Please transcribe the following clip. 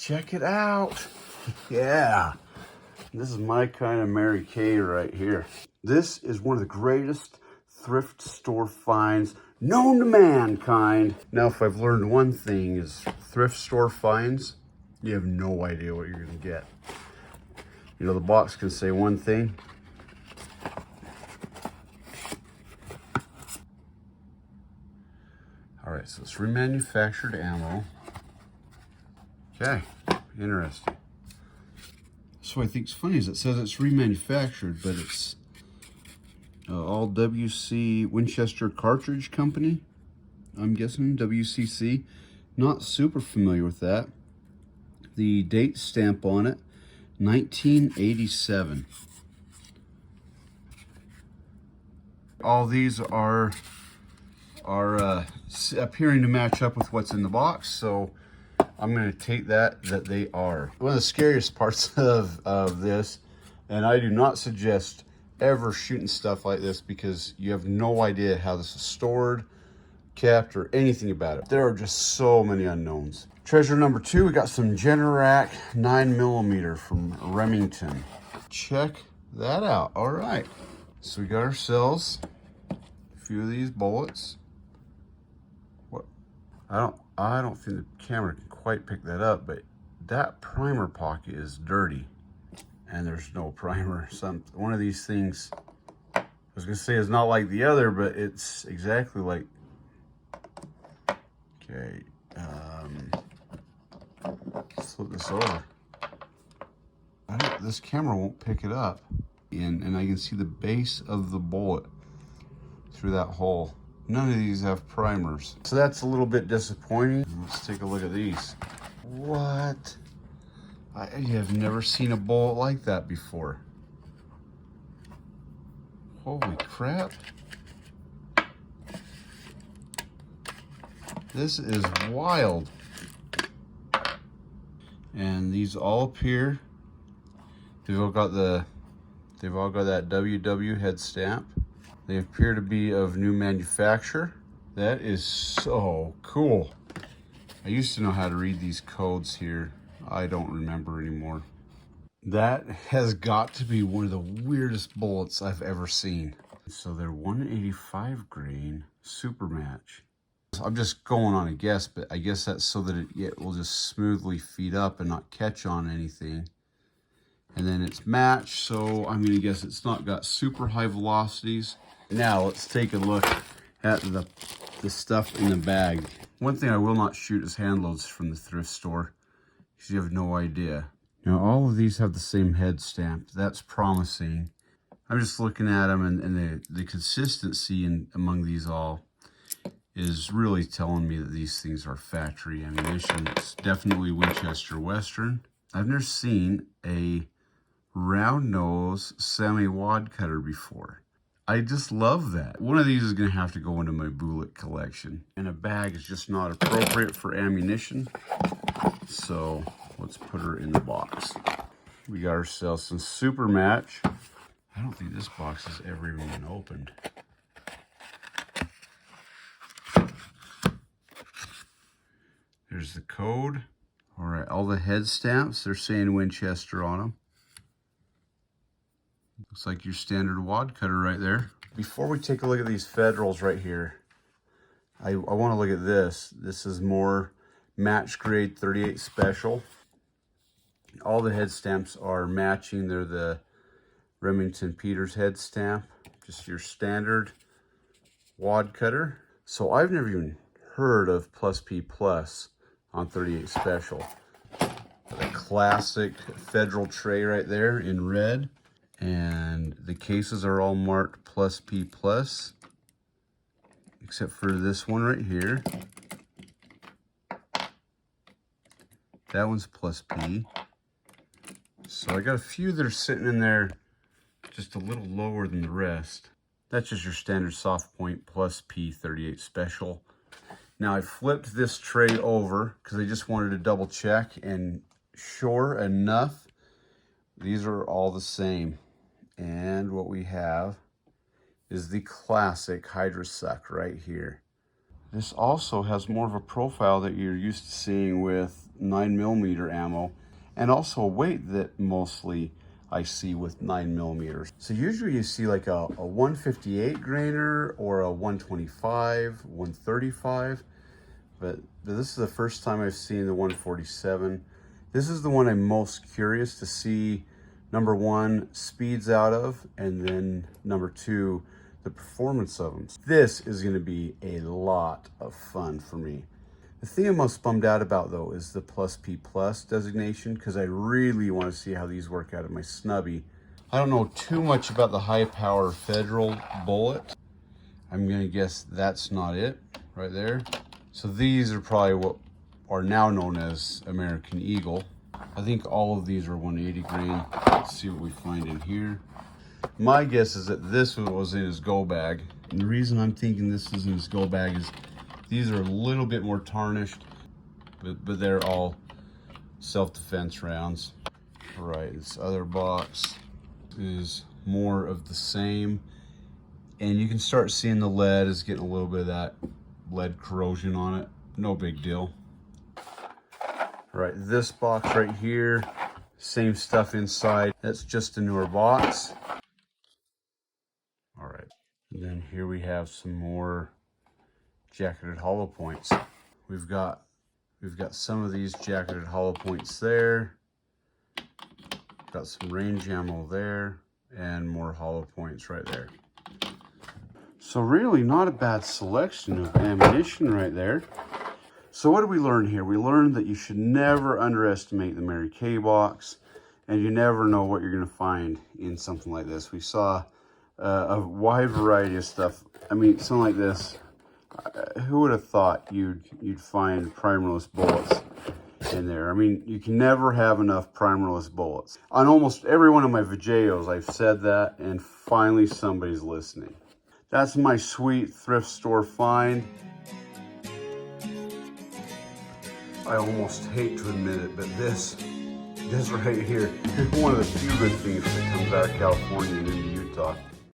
Check it out. Yeah. This is my kind of Mary Kay right here. This is one of the greatest thrift store finds known to mankind. Now, if I've learned one thing is thrift store finds, you have no idea what you're gonna get. You know, the box can say one thing. All right, so it's remanufactured ammo. Okay, interesting. So I think it's funny is it says it's remanufactured, but it's all WC Winchester Cartridge Company. I'm guessing WCC. Not super familiar with that. The date stamp on it, 1987. All these are appearing to match up with what's in the box, so I'm going to take that they are. One of the scariest parts of this, and I do not suggest ever shooting stuff like this because you have no idea how this is stored, kept, or anything about it. There are just so many unknowns. Treasure number 2, we got some Generac 9mm from Remington. Check that out. All right, so we got ourselves a few of these bullets. What? I don't think the camera can quite pick that up, but that primer pocket is dirty and there's no primer. One of these things, I was gonna say is not like the other, but it's exactly like, okay, let's flip this over. This camera won't pick it up. And I can see the base of the bullet through that hole. None of these have primers. So that's a little bit disappointing. Let's take a look at these. What? I have never seen a bullet like that before. Holy crap. This is wild. And these all appear, they've all got that WW head stamp. They appear to be of new manufacture. That is so cool. I used to know how to read these codes here. I don't remember anymore. That has got to be one of the weirdest bullets I've ever seen. So they're 185 grain super match. I'm just going on a guess, but I guess that's so that it will just smoothly feed up and not catch on anything. And then it's matched, so I'm gonna guess it's not got super high velocities. Now let's take a look at the stuff in the bag. One thing I will not shoot is hand loads from the thrift store, because you have no idea. Now all of these have the same head stamp. That's promising. I'm just looking at them, and the consistency among these all is really telling me that these things are factory ammunition. It's definitely Winchester Western. I've never seen a round nose semi-wad cutter before. I just love that. One of these is gonna have to go into my bullet collection. And a bag is just not appropriate for ammunition. So let's put her in the box. We got ourselves some super match. I don't think this box has ever even been opened. There's the code. All right, all the head stamps, they're saying Winchester on them. Looks like your standard wad cutter right there. Before we take a look at these Federals right here, I want to look at this. This is more match grade 38 special. All the head stamps are matching. They're the Remington Peters head stamp, just your standard wad cutter. So I've never even heard of Plus P Plus on 38 special. The classic Federal tray right there in red. And the cases are all marked Plus P Plus, except for this one right here. That one's Plus P. So I got a few that are sitting in there just a little lower than the rest. That's just your standard soft point Plus P 38 special. Now I flipped this tray over because I just wanted to double check, and sure enough, these are all the same. And what we have is the classic Hydra Suck right here. This also has more of a profile that you're used to seeing with 9mm ammo, and also a weight that mostly I see with 9mm. So usually you see like a 158 grainer or a 125, 135, but this is the first time I've seen the 147. This is the one I'm most curious to see, number one, speeds out of, and then number two, the performance of them. This is gonna be a lot of fun for me. The thing I'm most bummed out about though is the +P+ designation, because I really want to see how these work out of my snubby. I don't know too much about the high power Federal bullet. I'm gonna guess that's not it right there. So these are probably what are now known as American Eagle. I think all of these are 180 grain. Let's see what we find in here. My guess is that this was in his go bag. And the reason I'm thinking this is in his go bag is these are a little bit more tarnished, but they're all self-defense rounds. All right, this other box is more of the same. And you can start seeing the lead is getting a little bit of that lead corrosion on it. No big deal. All right, this box right here, same stuff inside. That's just a newer box. All right, and then here we have some more jacketed hollow points. We've got some of these jacketed hollow points there. Got some range ammo there, and more hollow points right there. So really not a bad selection of ammunition right there. So what did we learn here? We learned that you should never underestimate the Mary Kay box, and you never know what you're gonna find in something like this. We saw a wide variety of stuff. I mean, something like this, who would have thought you'd find primerless bullets in there? I mean, you can never have enough primerless bullets. On almost every one of my videos, I've said that, and finally somebody's listening. That's my sweet thrift store find. I almost hate to admit it, but this right here is one of the few good things that comes out of California and into Utah.